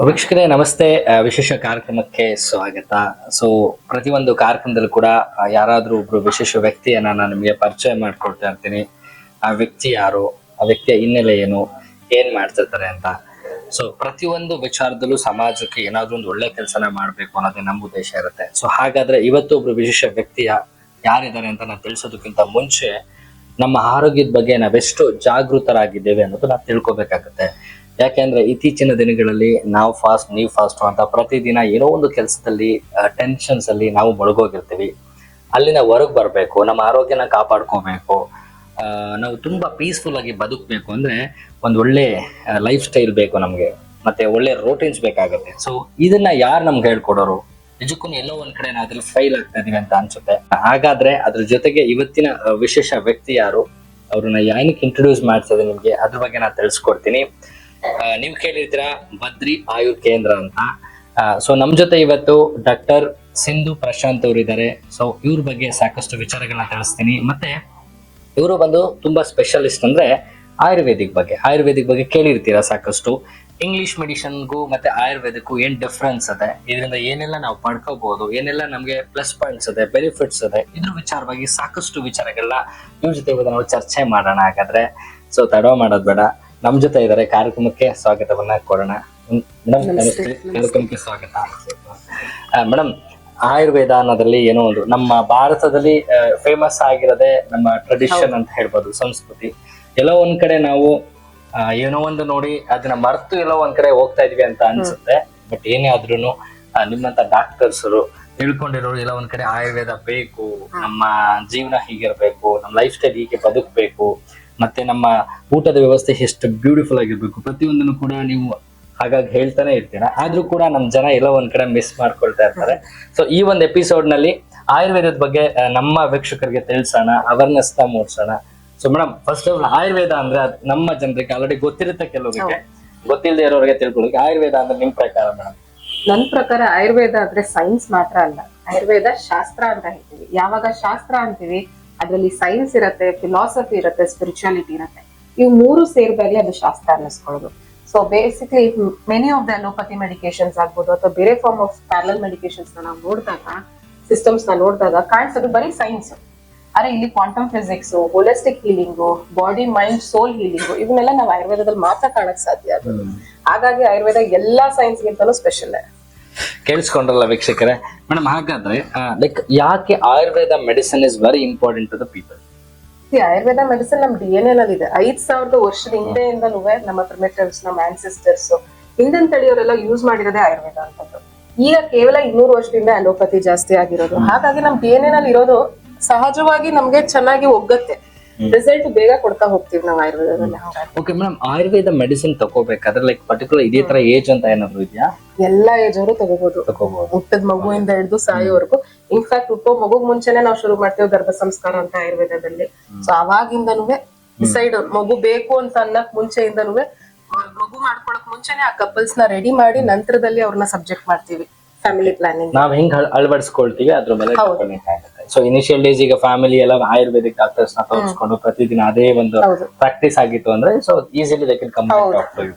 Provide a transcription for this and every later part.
ವೀಕ್ಷಕರೇ ನಮಸ್ತೆ. ವಿಶೇಷ ಕಾರ್ಯಕ್ರಮಕ್ಕೆ ಸ್ವಾಗತ. ಸೊ ಪ್ರತಿಯೊಂದು ಕಾರ್ಯಕ್ರಮದಲ್ಲೂ ಕೂಡ ಯಾರಾದ್ರೂ ಒಬ್ರು ವಿಶೇಷ ವ್ಯಕ್ತಿಯನ್ನ ನಾನು ನಿಮಗೆ ಪರಿಚಯ ಮಾಡ್ಕೊಡ್ತಾ ಇರ್ತೀನಿ. ಆ ವ್ಯಕ್ತಿ ಯಾರು, ಆ ವ್ಯಕ್ತಿಯ ಹಿನ್ನೆಲೆ ಏನು, ಏನ್ ಮಾಡ್ತಿರ್ತಾರೆ ಅಂತ. ಸೊ ಪ್ರತಿಯೊಂದು ವಿಚಾರದಲ್ಲೂ ಸಮಾಜಕ್ಕೆ ಏನಾದ್ರೂ ಒಂದು ಒಳ್ಳೆ ಕೆಲಸನ ಮಾಡ್ಬೇಕು ಅನ್ನೋದೇ ನಮ್ಮ ಉದ್ದೇಶ ಇರುತ್ತೆ. ಸೊ ಹಾಗಾದ್ರೆ ಇವತ್ತು ಒಬ್ರು ವಿಶೇಷ ವ್ಯಕ್ತಿಯ ಯಾರಿದ್ದಾರೆ ಅಂತ ನಾನು ತಿಳಿಸೋದಕ್ಕಿಂತ ಮುಂಚೆ ನಮ್ಮ ಆರೋಗ್ಯದ ಬಗ್ಗೆ ನಾವೆಷ್ಟು ಜಾಗೃತರಾಗಿದ್ದೇವೆ ಅನ್ನೋದು ನಾವು ತಿಳ್ಕೊಬೇಕಾಗುತ್ತೆ. ಯಾಕೆಂದ್ರೆ ಇತ್ತೀಚಿನ ದಿನಗಳಲ್ಲಿ ನಾವು ಫಾಸ್ಟ್ ನೀವು ಫಾಸ್ಟ್ ಅಂತ ಪ್ರತಿದಿನ ಏನೋ ಒಂದು ಕೆಲಸದಲ್ಲಿ ಟೆನ್ಷನ್ಸ್ ಅಲ್ಲಿ ನಾವು ಮುಳುಗೋಗಿರ್ತೀವಿ. ಅಲ್ಲಿಂದ ಹೊರಗೆ ಬರಬೇಕು, ನಮ್ಮ ಆರೋಗ್ಯನ ಕಾಪಾಡ್ಕೋಬೇಕು, ನಾವು ತುಂಬಾ ಪೀಸ್ಫುಲ್ ಆಗಿ ಬದುಕಬೇಕು ಅಂದ್ರೆ ಒಂದು ಒಳ್ಳೆ ಲೈಫ್ ಸ್ಟೈಲ್ ಬೇಕು ನಮ್ಗೆ, ಮತ್ತೆ ಒಳ್ಳೆ ರೋಟೀನ್ಸ್ ಬೇಕಾಗುತ್ತೆ. ಸೊ ಇದನ್ನ ಯಾರು ನಮ್ಗೆ ಹೇಳ್ಕೊಡೋರು? ನಿಜಕ್ಕೂ ಎಲ್ಲೋ ಒಂದ್ ಕಡೆ ನಾವು ಅದ್ರಲ್ಲಿ ಫೈಲ್ ಆಗ್ತಾ ಇದೀವಿ ಅಂತ ಅನ್ಸುತ್ತೆ. ಹಾಗಾದ್ರೆ ಅದ್ರ ಜೊತೆಗೆ ಇವತ್ತಿನ ವಿಶೇಷ ವ್ಯಕ್ತಿ ಯಾರು, ಅವ್ರನ್ನ ಏನಕ್ಕೆ ಇಂಟ್ರೊಡ್ಯೂಸ್ ಮಾಡ್ತಿದೆ ನಿಮ್ಗೆ ಅದ್ರ ಬಗ್ಗೆ ನಾನು ತಿಳಿಸ್ಕೊಡ್ತೀನಿ. ನೀವು ಕೇಳಿರ್ತೀರಾ ಬದ್ರಿ ಆಯುರ್ ಕೇಂದ್ರ ಅಂತ. ಸೊ ನಮ್ ಜೊತೆ ಇವತ್ತು ಡಾಕ್ಟರ್ ಸಿಂಧು ಪ್ರಶಾಂತ್ ಅವರು ಇದ್ದಾರೆ. ಸೊ ಇವ್ರ ಬಗ್ಗೆ ಸಾಕಷ್ಟು ವಿಚಾರಗಳನ್ನ ತಿಳಿಸ್ತೀನಿ. ಮತ್ತೆ ಇವರು ಬಂದು ತುಂಬಾ ಸ್ಪೆಷಲಿಸ್ಟ್ ಅಂದ್ರೆ ಆಯುರ್ವೇದಿಕ್ ಬಗ್ಗೆ ಕೇಳಿರ್ತೀರಾ ಸಾಕಷ್ಟು. ಇಂಗ್ಲಿಷ್ ಮೆಡಿಸಿನ್ಗೂ ಮತ್ತೆ ಆಯುರ್ವೇದಕ್ಕೂ ಏನ್ ಡಿಫ್ರೆನ್ಸ್ ಇದೆ, ಇದರಿಂದ ಏನೆಲ್ಲ ನಾವು ಪಡ್ಕೋಬಹುದು, ಏನೆಲ್ಲ ನಮ್ಗೆ ಪ್ಲಸ್ ಪಾಯಿಂಟ್ಸ್ ಇದೆ, ಬೆನಿಫಿಟ್ಸ್ ಇದೆ, ಇದ್ರ ವಿಚಾರವಾಗಿ ಸಾಕಷ್ಟು ವಿಚಾರಗಳನ್ನ ಇವ್ರ ಜೊತೆ ಇವತ್ತು ನಾವು ಚರ್ಚೆ ಮಾಡೋಣ. ಹಾಗಾದ್ರೆ ಸೊ ತಡ ಮಾಡೋದ್ ಬೇಡ, ನಮ್ ಜೊತೆ ಇದ್ದಾರೆ. ಕಾರ್ಯಕ್ರಮಕ್ಕೆ ಸ್ವಾಗತವನ್ನ ಕೊಡೋಣ. ಕಾರ್ಯಕ್ರಮಕ್ಕೆ ಸ್ವಾಗತ ಮೇಡಮ್. ಆಯುರ್ವೇದ ಅನ್ನೋದ್ರಲ್ಲಿ ಏನೋ ಒಂದು ನಮ್ಮ ಭಾರತದಲ್ಲಿ ಫೇಮಸ್ ಆಗಿರೋದೇ ನಮ್ಮ ಟ್ರೆಡಿಷನ್ ಅಂತ ಹೇಳ್ಬೋದು, ಸಂಸ್ಕೃತಿ. ಎಲ್ಲೋ ಒಂದ್ ಕಡೆ ನಾವು ಏನೋ ಒಂದು ನೋಡಿ ಅದನ್ನ ಮರ್ತು ಎಲ್ಲೋ ಒಂದ್ ಕಡೆ ಹೋಗ್ತಾ ಇದೀವಿ ಅಂತ ಅನ್ಸುತ್ತೆ. ಬಟ್ ಏನೇ ಆದ್ರೂನು ನಿಮ್ಮಂತ ಡಾಕ್ಟರ್ಸ್ ತಿಳ್ಕೊಂಡಿರೋರು ಎಲ್ಲ ಒಂದ್ ಕಡೆ ಆಯುರ್ವೇದ ಬೇಕು, ನಮ್ಮ ಜೀವನ ಹೀಗಿರ್ಬೇಕು, ನಮ್ಮ ಲೈಫ್ ಸ್ಟೈಲ್ ಹೀಗೆ ಬದುಕ್ಬೇಕು, ಮತ್ತೆ ನಮ್ಮ ಊಟದ ವ್ಯವಸ್ಥೆ ಎಷ್ಟು ಬ್ಯೂಟಿಫುಲ್ ಆಗಿರ್ಬೇಕು, ಪ್ರತಿಯೊಂದನ್ನು ಕೂಡ ನೀವು ಹಾಗಾಗಿ ಹೇಳ್ತಾನೆ ಇರ್ತೀರಾ. ಆದ್ರೂ ಕೂಡ ನಮ್ ಜನ ಎಲ್ಲ ಒಂದ್ ಕಡೆ ಮಿಸ್ ಮಾಡ್ಕೊಳ್ತಾ ಇರ್ತಾರೆ. ಸೊ ಈ ಒಂದು ಎಪಿಸೋಡ್ ನಲ್ಲಿ ಆಯುರ್ವೇದದ ಬಗ್ಗೆ ನಮ್ಮ ವೀಕ್ಷಕರಿಗೆ ತಿಳಿಸೋಣ, ಅವೇರ್ನೆಸ್ ನ ಮೂಡಿಸೋಣ. So madam, first of all Ayurveda ಅಂದ್ರೆ ನಮ್ಮ ಜನರಿಗೆ ಆಲ್ರೆಡಿ ಗೊತ್ತಿರುತ್ತೆ, ಕೆಲವರಿಗೆ ಗೊತ್ತಿಲ್ಲದೆ ಇರೋರಿಗೆ ತಿಳ್ಕೊಳ್ಳೋಕೆ ಆಯುರ್ವೇದ ಅಂದ್ರೆ ನಿಮ್ ಪ್ರಕಾರ ಮೇಡಮ್? ನನ್ ಪ್ರಕಾರ ಆಯುರ್ವೇದ ಅಂದ್ರೆ ಸೈನ್ಸ್ ಮಾತ್ರ ಅಲ್ಲ, ಆಯುರ್ವೇದ ಶಾಸ್ತ್ರ ಅಂತ ಹೇಳ್ತೀವಿ. ಯಾವಾಗ ಶಾಸ್ತ್ರ ಅಂತೀವಿ ಅದ್ರಲ್ಲಿ ಸೈನ್ಸ್ ಇರತ್ತೆ, ಫಿಲಾಸಫಿ ಇರತ್ತೆ, ಸ್ಪಿರಿಚುಯಾಲಿಟಿ ಇರತ್ತೆ. ಇವು ಮೂರು ಸೇರಿದಾಗಲೇ ಅದು ಶಾಸ್ತ್ರ ಅನ್ನಿಸ್ಕೊಳ್ಳೋದು. So basically many of the allopathy medications ಆಗ್ಬೋದು ಅಥವಾ ಬೇರೆ ಫಾರ್ಮ್ ಆಫ್ ಪ್ಯಾರಲಲ್ ಮೆಡಿಕೇಶನ್ಸ್ ನಾವು ನೋಡಿದಾಗ, ಸಿಸ್ಟಮ್ಸ್ ನ ನೋಡಿದಾಗ ಕಾಣಿಸೋದು ಬರೀ ಸೈನ್ಸ್. ಆದ್ರೆ ಇಲ್ಲಿ quantum physics, holistic healing, body mind soul healing, ಇವನ್ನೆಲ್ಲ ನಾವು ಆಯುರ್ವೇದದಲ್ಲಿ ಮಾತ್ರ ಕಾಣಕ್ ಸಾಧ್ಯ ಆಗೋದು. ಹಾಗಾಗಿ ಆಯುರ್ವೇದ ಎಲ್ಲಾ ಸೈನ್ಸ್ ಗಿಂತಲೂ ಸ್ಪೆಷಲ್. ಕೇಳಿಸ್ಕೊಂಡ್ರಲ್ಲ ವೀಕ್ಷಕರೇ. ಮೇಡಮ್, ಹಾಗಾದ್ರೆ ಲೈಕ್ ಯಾಕೆ ayurveda medicine is very important to the people? Ayurveda medicine ನಮ್ DNA ನಲ್ಲಿ ಇದೆ. 5,000 ವರ್ಷದ ಹಿಂದೆಯಿಂದಲೂ ನಮ್ಮ ಪ್ರಿಮೇಟಿವ್ಸ್, ನಮ್ಮ ಆನ್ಸಿಸ್ಟರ್ಸ್, ಹಿಂದಿನ ತಳಿಯವರೆಲ್ಲ ಯೂಸ್ ಮಾಡಿರೋದೇ ಆಯುರ್ವೇದ ಅಂತದ್ದು. ಈಗ ಕೇವಲ 200 ವರ್ಷದಿಂದ ಅಲೋಪತಿ ಜಾಸ್ತಿ ಆಗಿರೋದು. ಹಾಗಾಗಿ ನಮ್ DNA ನಲ್ಲಿ ಇರೋದು ಸಹಜವಾಗಿ ನಮ್ಗೆ ಚೆನ್ನಾಗಿ ಒಗ್ಗತ್ತೆ, ರಿಸಲ್ಟ್ ಬೇಗ ಕೊಡ್ತಾ ಹೋಗ್ತೀವಿ ನಾವು ಆಯುರ್ವೇದದಲ್ಲಿ. ಓಕೆ ಮೇಡಮ್, ಆಯುರ್ವೇದ ಮೆಡಿಸಿನ್ ತಗೋಬೇಕಾದ್ರೆ ಲೈಕ್ ಪರ್ಟಿಕ್ಯುಲರ್ ಇದೇ ತರ ಏಜ್ ಅಂತ ಏನಾದ್ರು ಇದೆಯಾ? ಎಲ್ಲಾ ಏಜ್ ಅವರು ತಗೋಬಹುದು. ಹುಟ್ಟದ ಮಗುವಿಂದ ಹಿಡಿದು ಸಾಯೋವರೆಗೂ. ಇನ್ಫ್ಯಾಕ್ಟ್ ಹುಟ್ಟೋ ಮಗುಗ್ ಮುಂಚೆನೆ ನಾವು ಶುರು ಮಾಡ್ತೇವೆ ಗರ್ಭ ಸಂಸ್ಕಾರ ಅಂತ ಆಯುರ್ವೇದದಲ್ಲಿ. ಸೊ ಅವಾಗಿಂದನೂ ಡಿಸೈಡ್, ಮಗು ಬೇಕು ಅಂತ ಅನ್ನಕ್ ಮುಂಚೆಯಿಂದನೂ, ಮಗು ಮಾಡ್ಕೊಳಕ್ ಮುಂಚೆನೆ ಆ ಕಪಲ್ಸ್ ನ ರೆಡಿ ಮಾಡಿ ನಂತರದಲ್ಲಿ ಅವ್ರನ್ನ ಸಬ್ಜೆಕ್ಟ್ ಮಾಡ್ತೀವಿ ಫ್ಯಾಮಿಲಿ ಪ್ಲಾನಿಂಗ್. ನಾವ್ ಹೆಂಗ್ ಅಳವಡಿಸ್ಕೊಳ್ತೀವಿ ಅದ್ರ ಮೇಲೆ. ಸೊ ಇನಿಷಿಯಲ್ ಡೇಸ್ ಈಗ ಫ್ಯಾಮಿಲಿ ಎಲ್ಲ ಆಯುರ್ವೇದಿಕ್ ಡಾಕ್ಟರ್ಸ್ ನ ತೋರಿಸ್ಕೊಂಡು ಪ್ರತಿದಿನ ಅದೇ ಒಂದು ಪ್ರಾಕ್ಟೀಸ್ ಆಗಿತ್ತು ಅಂದ್ರೆ so easily they can come to you.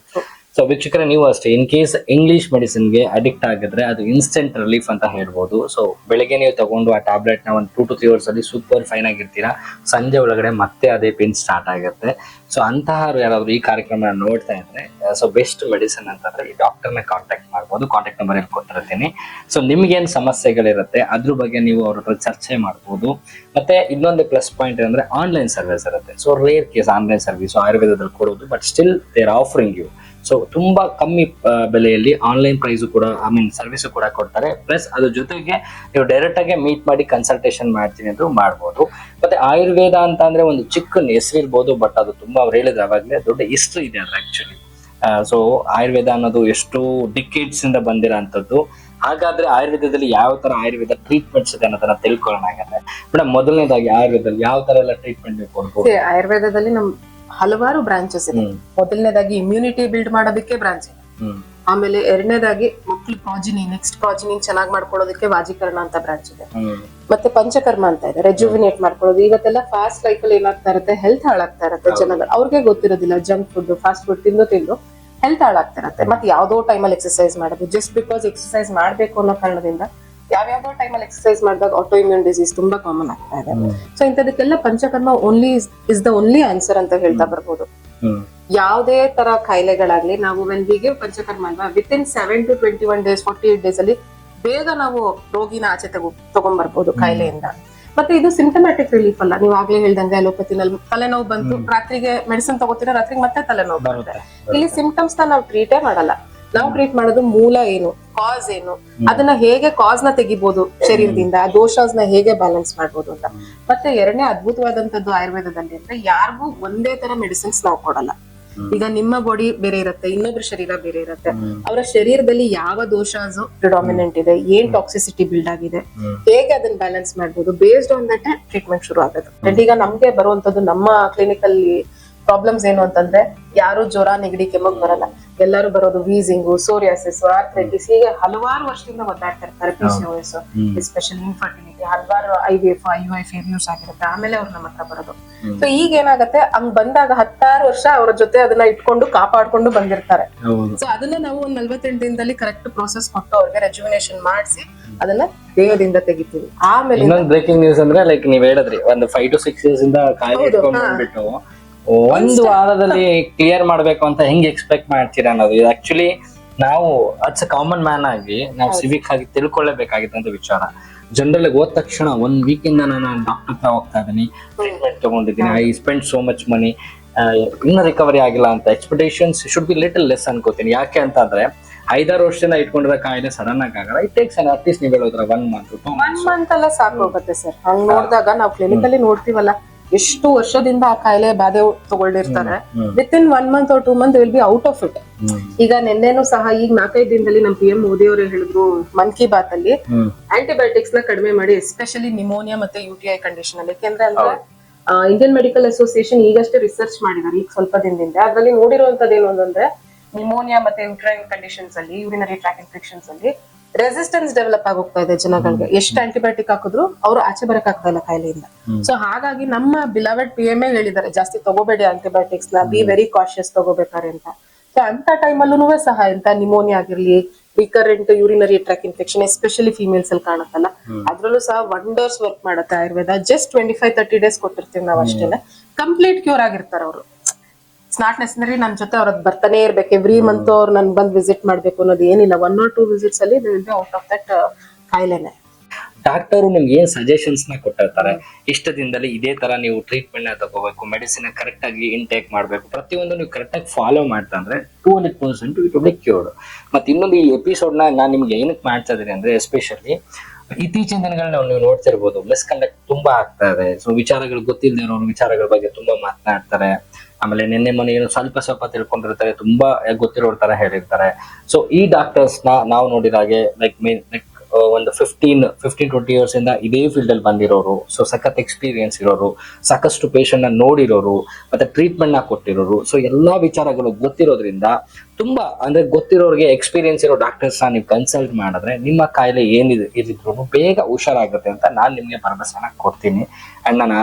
So ವೀಕ್ಷಕರೇ, ನೀವು ಅಷ್ಟೇ ಇನ್ ಕೇಸ್ ಇಂಗ್ಲಿಷ್ ಮೆಡಿಸಿನ್ಗೆ ಅಡಿಕ್ಟ್ ಆಗಿದ್ರೆ ಅದು ಇನ್ಸ್ಟೆಂಟ್ ರಿಲೀಫ್ ಅಂತ ಹೇಳ್ಬೋದು. ಸೊ ಬೆಳಗ್ಗೆ ನೀವು ತಗೊಂಡು ಆ ಟ್ಯಾಬ್ಲೆಟ್ ನ ಒಂದು 2 to 3 hours ಅಲ್ಲಿ ಸೂಪರ್ ಫೈನ್ ಆಗಿರ್ತೀರಾ, ಸಂಜೆ ಒಳಗಡೆ ಮತ್ತೆ ಅದೇ ಪೇನ್ ಸ್ಟಾರ್ಟ್ ಆಗುತ್ತೆ. ಸೊ ಅಂತಹ ಯಾರಾದ್ರೂ ಈ ಕಾರ್ಯಕ್ರಮ ನೋಡ್ತಾ ಇದ್ರೆ ಸೊ ಬೆಸ್ಟ್ ಮೆಡಿಸಿನ್ ಅಂತಂದ್ರೆ ಈ ಡಾಕ್ಟರ್ನ ಕಾಂಟ್ಯಾಕ್ಟ್ ಮಾಡ್ಬೋದು. ಕಾಂಟ್ಯಾಕ್ಟ್ ನಂಬರ್ ಇಲ್ಲಿ ಕೊಟ್ಟಿರ್ತೀನಿ. ಸೊ ನಿಮ್ಗೇನ್ ಸಮಸ್ಯೆಗಳಿರುತ್ತೆ ಅದ್ರ ಬಗ್ಗೆ ನೀವು ಅವ್ರ ಹತ್ರ ಚರ್ಚೆ ಮಾಡ್ಬೋದು. ಮತ್ತೆ ಇನ್ನೊಂದು ಪ್ಲಸ್ ಪಾಯಿಂಟ್ ಅಂದ್ರೆ ಆನ್ಲೈನ್ ಸರ್ವಿಸ್ ಇರುತ್ತೆ. So rare case online service ಆಯುರ್ವೇದದಲ್ಲಿ ಕೊಡೋದು, but still they are offering you. So ತುಂಬಾ ಕಮ್ಮಿ ಬೆಲೆಯಲ್ಲಿ ಆನ್ಲೈನ್ ಪ್ರೈಸ್ ಕೂಡ, ಐ ಮೀನ್ ಸರ್ವಿಸ್ ಕೂಡ ಕೊಡ್ತಾರೆ. ಪ್ಲಸ್ ಅದ್ರ ಜೊತೆಗೆ ನೀವು ಡೈರೆಕ್ಟ್ ಆಗಿ ಮೀಟ್ ಮಾಡಿ ಕನ್ಸಲ್ಟೇಷನ್ ಮಾಡ್ತೀನಿ ಅಂತ ಮಾಡ್ಬೋದು. ಮತ್ತೆ ಆಯುರ್ವೇದ ಅಂತ ಅಂದ್ರೆ ಒಂದು ಚಿಕ್ಕ ಹೆಸರು ಇರ್ಬೋದು, ಬಟ್ ಅದು ತುಂಬಾ ಅವ್ರು ಹೇಳಿದ್ರೆ ಅವಾಗಲೇ ದೊಡ್ಡ ಹಿಸ್ಟ್ರಿ ಇದೆ ಅದ್ರ ಆಕ್ಚುಲಿ. ಸೊ ಆಯುರ್ವೇದ ಅನ್ನೋದು ಎಷ್ಟು ಡಿಕೇಡ್ಸ್ ಇಂದ ಬಂದಿರೋಂಥದ್ದು. ಹಾಗಾದ್ರೆ ಆಯುರ್ವೇದದಲ್ಲಿ ಯಾವ ತರ ಆಯುರ್ವೇದ ಟ್ರೀಟ್ಮೆಂಟ್ಸ್ ಇದೆ ಅನ್ನೋದನ್ನ ತಿಳ್ಕೊಳ್ಳೋಣ. ಹಾಗಾದ್ರೆ ಮೇಡಮ್, ಮೊದಲನೇದಾಗಿ ಆಯುರ್ವೇದದಲ್ಲಿ ಯಾವ ತರ ಎಲ್ಲ ಟ್ರೀಟ್ಮೆಂಟ್ ಬೇಕು? ಆಯುರ್ವೇದದಲ್ಲಿ ನಮ್ ಹಲವಾರು ಬ್ರಾಂಚಸ್ ಇದೆ. ಮೊದಲನೇದಾಗಿ ಇಮ್ಯುನಿಟಿ ಬಿಲ್ಡ್ ಮಾಡೋದಕ್ಕೆ ಬ್ರಾಂಚ್ ಇದೆ. ಆಮೇಲೆ ಎರಡನೇದಾಗಿ ಮಕ್ಳು ಪ್ರಾಜಿನಿ, ನೆಕ್ಸ್ಟ್ ಪ್ರಾಜಿನಿ ಚೆನ್ನಾಗಿ ಮಾಡ್ಕೊಳ್ಳೋದಕ್ಕೆ ವಾಜೀಕರಣ ಅಂತ ಬ್ರಾಂಚ್ ಇದೆ. ಮತ್ತೆ ಪಂಚಕರ್ಮ ಅಂತ ಇದೆ, ರೆಜುವಿನೇಟ್ ಮಾಡ್ಕೊಳ್ಳೋದು. ಇವತ್ತೆಲ್ಲ ಫಾಸ್ಟ್ ಲೈಫ್ ಅಲ್ಲಿ ಏನಾಗ್ತಾ ಇರುತ್ತೆ, ಹೆಲ್ತ್ ಹಾಳಾಗ್ತಾ ಇರುತ್ತೆ ಜನಗಳು. ಅವ್ರಿಗೆ ಗೊತ್ತಿರೋದಿಲ್ಲ, ಜಂಕ್ ಫುಡ್, ಫಾಸ್ಟ್ ಫುಡ್ ತಿಂದು ಹೆಲ್ತ್ ಹಾಳಾಗ್ತಿರತ್ತೆ. ಮತ್ತೆ ಯಾವ್ದೋ ಟೈಮಲ್ಲಿ ಎಕ್ಸರ್ಸೈಸ್ ಮಾಡೋದು, ಜಸ್ಟ್ ಬಿಕಾಸ್ ಎಕ್ಸರ್ಸೈಸ್ ಮಾಡ್ಬೇಕು ಅನ್ನೋ ಕಾರಣದಿಂದ ಯಾವ್ಯಾವ್ದೋ ಟೈಮಲ್ಲಿ ಎಕ್ಸರ್ಸೈಸ್ ಮಾಡಿದಾಗ ಆಟೋ ಇಮ್ಯೂನ್ ಡಿಸೀಸ್ ತುಂಬಾ ಕಾಮನ್ ಆಗ್ತಾ ಇದೆ. ಸೊ ಇಂಥದಕ್ಕೆಲ್ಲ panchakarma only is the only answer ಅಂತ ಹೇಳ್ತಾ ಬರ್ಬೋದು. ಯಾವುದೇ ತರ ಕಾಯಿಲೆಗಳಾಗ್ಲಿ ನಾವು ವೆನ್ ವಿ ಗಿವ್ ಪಂಚಕರ್ಮ ಅಲ್ವಾ, with in 7 to 21 days 48 days ಅಲ್ಲಿ ಬೇಗ ನಾವು ರೋಗಿನ ಆಚೆ ತಗೊಂಡ್ಬರ್ಬೋದು ಕಾಯಿಲೆಯಿಂದ. ಮತ್ತೆ ಇದು ಸಿಂಟಮ್ಯಾಟಿಕ್ ರಿಲೀಫ್ ಅಲ್ಲ. ನೀವು ಆಗ್ಲೇ ಹೇಳ್ದಂಗೆ ಅಲೋಪತಿನಲ್ಲಿ ತಲೆನೋವು ಬಂತು, ರಾತ್ರಿಗೆ ಮೆಡಿಸಿನ್ ತಗೋತೀರಾ, ರಾತ್ರಿಗೆ ಮತ್ತೆ ತಲೆನೋವು ಬರುತ್ತೆ. ಇಲ್ಲಿ ಸಿಂಪ್ಟಮ್ಸ್ ನ ನಾವು ಟ್ರೀಟೇ ಮಾಡಲ್ಲ. ನಾವು ಟ್ರೀಟ್ ಮಾಡೋದು ಮೂಲ ಏನು, ಕಾಸ್ ಏನು, ಅದನ್ನ ಹೇಗೆ ಕಾಸ್ ನ ತೆಗಿಬಹುದು ಶರೀರದಿಂದ, ದೋಷನ ಹೇಗೆ ಬ್ಯಾಲೆನ್ಸ್ ಮಾಡ್ಬೋದು ಅಂತ. ಮತ್ತೆ ಎರಡನೇ ಅದ್ಭುತವಾದಂತದ್ದು ಆಯುರ್ವೇದದಲ್ಲಿ ಅಂದ್ರೆ ಯಾರಿಗೂ ಒಂದೇ ತರ ಮೆಡಿಸಿನ್ಸ್ ನಾವು ಕೊಡಲ್ಲ. ಈಗ ನಿಮ್ಮ ಬಾಡಿ ಬೇರೆ ಇರುತ್ತೆ, ಇನ್ನೊಬ್ರ ಶರೀರ ಬೇರೆ ಇರುತ್ತೆ. ಅವರ ಶರೀರದಲ್ಲಿ ಯಾವ ದೋಷ ಪ್ರಿಡಾಮಿನೆಂಟ್ ಇದೆ, ಏನ್ ಟಾಕ್ಸಿಸಿಟಿ ಬಿಲ್ಡ್ ಆಗಿದೆ, ಹೇಗೆ ಅದನ್ನ ಬ್ಯಾಲೆನ್ಸ್ ಮಾಡ್ಬೋದು, ಬೇಸ್ಡ್ ಆನ್ ದಟ್ ಟ್ರೀಟ್ಮೆಂಟ್ ಶುರು ಆಗೋದು. ಅಂಡ್ ಈಗ ನಮ್ಗೆ ಬರುವಂತದ್ದು ನಮ್ಮ ಕ್ಲಿನಿಕ್ ಅಲ್ಲಿ ಪ್ರಾಬ್ಲಮ್ಸ್ ಏನು ಅಂತಂದ್ರೆ, ಯಾರು ಜ್ವರ ನೆಗಡಿ ಕೆಮ್ಮಗ್ ಬರಲ್ಲ. ಎಲ್ಲರೂ ಬರೋದು ವೀಸಿಂಗು, ಸೋರಿಯಾಸಿಸ್, ಆರ್ಥ್ರೈಟಿಸ್, ಹೀಗೆ ಹಲವಾರು ವರ್ಷದಿಂದ ಒದ್ದಾಡ್ತಾ ಇರ್ತಾರೆ. PCOS, ಎಸ್ಪೆಷಲಿ ಇನ್ಫರ್ಟಿಲಿಟಿ, ಹಲವಾರು IVF ಫೇಲ್ಯೂರ್ಸ್ ಆಗಿರುತ್ತೆ. ಆಮೇಲೆ ಅವ್ರು ನಮ್ಮ ಹತ್ರ ಬರೋದು. ಸೊ ಈಗ ಏನಾಗತ್ತೆ, ಹಂಗ್ ಬಂದಾಗ 16 ವರ್ಷ ಅವ್ರ ಜೊತೆ ಅದನ್ನ ಇಟ್ಕೊಂಡು ಕಾಪಾಡ್ಕೊಂಡು ಬಂದಿರ್ತಾರೆ. ಸೊ ಅದನ್ನ ನಾವು ಒಂದ್ 48 ದಿನದಲ್ಲಿ ಕರೆಕ್ಟ್ ಪ್ರೋಸೆಸ್ ಕೊಟ್ಟು ಅವ್ರಿಗೆ ರೆಜುವಿನೇಷನ್ ಮಾಡಿಸಿ ಅದನ್ನ ದೇಹದಿಂದ ತೆಗಿತೀವಿ. ಆಮೇಲೆ ಇನ್ನೊಂದು ಬ್ರೇಕಿಂಗ್ ನ್ಯೂಸ್ ಅಂದ್ರೆ, ಲೈಕ್ ನೀವ್ ಹೇಳಿದ್ರಿ, ಒಂದು 5 to 6 years ಇಂದ ಕಾಯಿಲೆ ಇಟ್ಕೊಂಡು ಬಂದ್ಬಿಟ್ಟು ಒಂದು ವಾರದಲ್ಲಿ ಕ್ಲಿಯರ್ ಮಾಡ್ಬೇಕು ಅಂತ ಹೆಂಗ್ ಎಕ್ಸ್ಪೆಕ್ಟ್ ಮಾಡ್ತೀರಾ ಅನ್ನೋದು. ಇದು ಆಕ್ಚುಲಿ ನಾವು ಅಟ್ಸ್ ಅ ಕಾಮನ್ ಮ್ಯಾನ್ ಆಗಿ ನಾವು ಸಿವಿಕ್ ಆಗಿ ತಿಳ್ಕೊಳ್ಳೇಬೇಕಾಗಿದ್ದಂತ ವಿಚಾರ. ಜನರಲ್ ಹೋದ ತಕ್ಷಣ 1 week ಇಂದ ನಾನು ಡಾಕ್ಟರ್ ಹತ್ರ ಹೋಗ್ತಾ ಇದ್ದೀನಿ, ಟ್ರೀಟ್ಮೆಂಟ್ ತಗೊಂಡಿದ್ದೀನಿ, I spend so much money, ಇನ್ನ ರಿಕವರಿ ಆಗಿಲ್ಲ ಅಂತ expectations should be little less ಅನ್ಕೋತೀನಿ. ಯಾಕೆ ಅಂತ ಅಂದ್ರೆ 5-6 ವರ್ಷದಿಂದ ಇಟ್ಕೊಂಡಿರೋ ಕಾಯಿಲೆ ಸಡನ್ ಆಗಿ ಆಗಲ್ಲ. ಇಟ್ ಟೇಕ್ಸ್ ಅಟ್ಲೀಸ್ಟ್ ನೀವು ಹೇಳಿದ್ರೆ 1 month ಎಲ್ಲ ಸಾಕು ಹೋಗುತ್ತೆ ಸರ್. ಹಂಗ್ ನೋಡಿದಾಗ ನಾವು ಕ್ಲಿನಿಕಲ್ಲಿ ನೋಡ್ತೀವಲ್ಲ, ಎಷ್ಟು ವರ್ಷದಿಂದ ಆ ಕಾಯಿಲೆ ಬಾಧೆ ತಗೊಂಡಿರ್ತಾರೆ, within 1 month or 2 months will be out of it. ಈಗ ನಿನ್ನೆನೂ ಸಹ ಈಗ 4-5 ದಿನದಲ್ಲಿ ನಮ್ಮ PM ಮೋದಿ ಅವರು ಹೇಳಿದ್ರು ಮನ್ ಕಿ ಬಾತ್ ಅಲ್ಲಿ, ಆಂಟಿಬಯೋಟಿಕ್ಸ್ ನ ಕಡಿಮೆ ಮಾಡಿ, ಎಸ್ಪೆಷಲಿ ನಿಮೋನಿಯಾ ಮತ್ತೆ UTI ಕಂಡೀಷನ್ ಅಲ್ಲಿ. ಯಾಕೆಂದ್ರೆ ಅಂದ್ರೆ ಇಂಡಿಯನ್ ಮೆಡಿಕಲ್ ಅಸೋಸಿಯೇಷನ್ ಈಗಷ್ಟೇ ರಿಸರ್ಚ್ ಮಾಡಿದ್ದಾರೆ ಈಗ ಸ್ವಲ್ಪ ದಿನದಿಂದ. ಅದ್ರಲ್ಲಿ ನೋಡಿರುವಂತದ್ದು ಏನು ಅಂತಂದ್ರೆ, ನಿಮೋನಿಯಾ ಮತ್ತೆ ಯುಟ್ರೈನ್ ಕಂಡೀಷನ್ಸ್ ಅಲ್ಲಿ, ಯೂರಿನರಿ ಟ್ರ್ಯಾಕ್ ಇನ್ಫೆಕ್ಷನ್ಸ್ ಅಲ್ಲಿ ರೆಸಿಸ್ಟೆನ್ಸ್ ಡೆವಲಪ್ ಆಗೋಗ್ತಾ ಇದೆ ಜನಗಳಿಗೆ. ಎಷ್ಟು ಆಂಟಿಬಯೋಟಿಕ್ ಹಾಕಿದ್ರು ಅವ್ರು ಆಚೆ ಬರಕ್ ಆಗ್ತಾ ಇಲ್ಲ ಕಾಯಿಲೆಯಿಂದ. ಸೊ ಹಾಗಾಗಿ ನಮ್ಮ ಬಿಲವೆಡ್ PM ಹೇಳಿದ್ದಾರೆ, ಜಾಸ್ತಿ ತಗೋಬೇಡಿ ಆಂಟಿಬಯೋಟಿಕ್ಸ್ ನ, ಬಿ ವೆರಿ ಕಾಶಿಯಸ್ ತಗೋಬೇಕಾರೆ ಅಂತ. ಸೊ ಅಂತ ಟೈಮಲ್ಲೂ ಸಹ ಎಂತ ನಿಮೋನಿಯಾ ಆಗಿರ್ಲಿ, recurrent urinary track infection especially females ಅಲ್ಲಿ ಕಾಣುತ್ತಲ್ಲ, ಅದ್ರಲ್ಲೂ ಸಹ ವಂಡರ್ಸ್ ವರ್ಕ್ ಮಾಡುತ್ತೆ ಆಯುರ್ವೇದ. ಜಸ್ಟ್ 25-30 days ಕೊಟ್ಟಿರ್ತೀವಿ ನಾವು ಅಷ್ಟೇನೆ, ಕಂಪ್ಲೀಟ್ ಕ್ಯೂರ್ ಆಗಿರ್ತಾರೆ ಅವರು. ಇಟ್ಸ್ ನಾಟ್ ನೆಸೆಸರಿ ನನ್ನ ಜೊತೆ ಅವ್ರದ್ದು ಬರ್ತಾನೆ ಇರ್ಬೇಕು, ಎವ್ರಿ ಮಂತ್ ಅವ್ರು ನನ್ ಬಂದು ವಿಸಿಟ್ ಮಾಡ್ಬೇಕು ಅನ್ನೋದು ಏನಿಲ್ಲ. 1 or 2 visits ಅಲ್ಲಿ ಔಟ್ ಆಫ್ ದಟ್ ಕಾಯಿಲೆನೆ. ಡಾಕ್ಟರ್ ನಿಮ್ಗೆ ಏನ್ ಸಜೆಷನ್ಸ್ ನ ಕೊಟ್ಟಿರ್ತಾರೆ, ಇಷ್ಟ ದಿನದಲ್ಲಿ ಇದೇ ತರ ನೀವು ಟ್ರೀಟ್ಮೆಂಟ್ ನ ತಗೋಬೇಕು, ಮೆಡಿಸಿನ್ ಕರೆಕ್ಟ್ ಆಗಿ ಇಂಟೇಕ್ ಮಾಡ್ಬೇಕು, ಪ್ರತಿಯೊಂದು ನೀವು ಕರೆಕ್ಟ್ ಆಗಿ ಫಾಲೋ ಮಾಡ್ತಾ ಅಂದ್ರೆ 200% ಇಟ್ ವಿಲ್ ಬಿ ಕ್ಯೂರ್ಡ್. ಮತ್ತೆ ಇನ್ನೊಂದು ಈ ಎಪಿಸೋಡ್ ನಾನ್ ನಿಮ್ಗೆ ಏನಕ್ಕೆ ಮಾಡ್ತಾ ಇದೀನಿ ಅಂದ್ರೆ, ಎಸ್ಪೆಷಲಿ ಇತ್ತೀಚಿನ ದಿನಗಳನ್ನ ನೀವು ನೋಡ್ತಿರ್ಬೋದು, ಮಿಸ್ಕಂಡಕ್ಟ್ ತುಂಬಾ ಆಗ್ತಾ ಇದೆ. ಸೊ ವಿಚಾರಗಳು ಗೊತ್ತಿಲ್ಲದೆ ಇರೋರು ವಿಚಾರಗಳ ಬಗ್ಗೆ ತುಂಬಾ ಮಾತನಾಡ್ತಾರೆ. ಆಮೇಲೆ ನಿನ್ನೆ ಮೊನ್ನೆ ಏನು ಸ್ವಲ್ಪ ತಿಳ್ಕೊಂಡಿರ್ತಾರೆ, ತುಂಬಾ ಗೊತ್ತಿರೋರ್ ತರ ಹೇಳಿರ್ತಾರೆ. ಸೊ ಈ ಡಾಕ್ಟರ್ಸ್ ನಾವು ನೋಡಿದಾಗೆ ಲೈಕ್ ಒಂದು 15-20 years ಇಂದ ಇದೇ ಫೀಲ್ಡ್ ಅಲ್ಲಿ ಬಂದಿರೋರು, ಸೊ ಸಖತ್ ಎಕ್ಸ್ಪೀರಿಯನ್ಸ್ ಇರೋರು, ಸಾಕಷ್ಟು ಪೇಷಂಟ್ ನ ನೋಡಿರೋರು, ಮತ್ತೆ ಟ್ರೀಟ್ಮೆಂಟ್ ನ ಕೊಟ್ಟಿರೋರು. ಸೊ ಎಲ್ಲಾ ವಿಚಾರಗಳು ಗೊತ್ತಿರೋದ್ರಿಂದ ತುಂಬಾ ಅಂದ್ರೆ ಗೊತ್ತಿರೋರಿಗೆ, ಎಕ್ಸ್ಪೀರಿಯನ್ಸ್ ಇರೋ ಡಾಕ್ಟರ್ಸ್ ನೀವು ಕನ್ಸಲ್ಟ್ ಮಾಡಿದ್ರೆ ನಿಮ್ಮ ಕಾಯಿಲೆ ಏನಿದೆ ಇರಿದ್ರು ಬೇಗ ಹುಷಾರಾಗುತ್ತೆ ಅಂತ ನಾನು ನಿಮ್ಗೆ ಭರವಸೆನ ಕೊಡ್ತೀನಿ. ಅಂಡ್ ನಾನು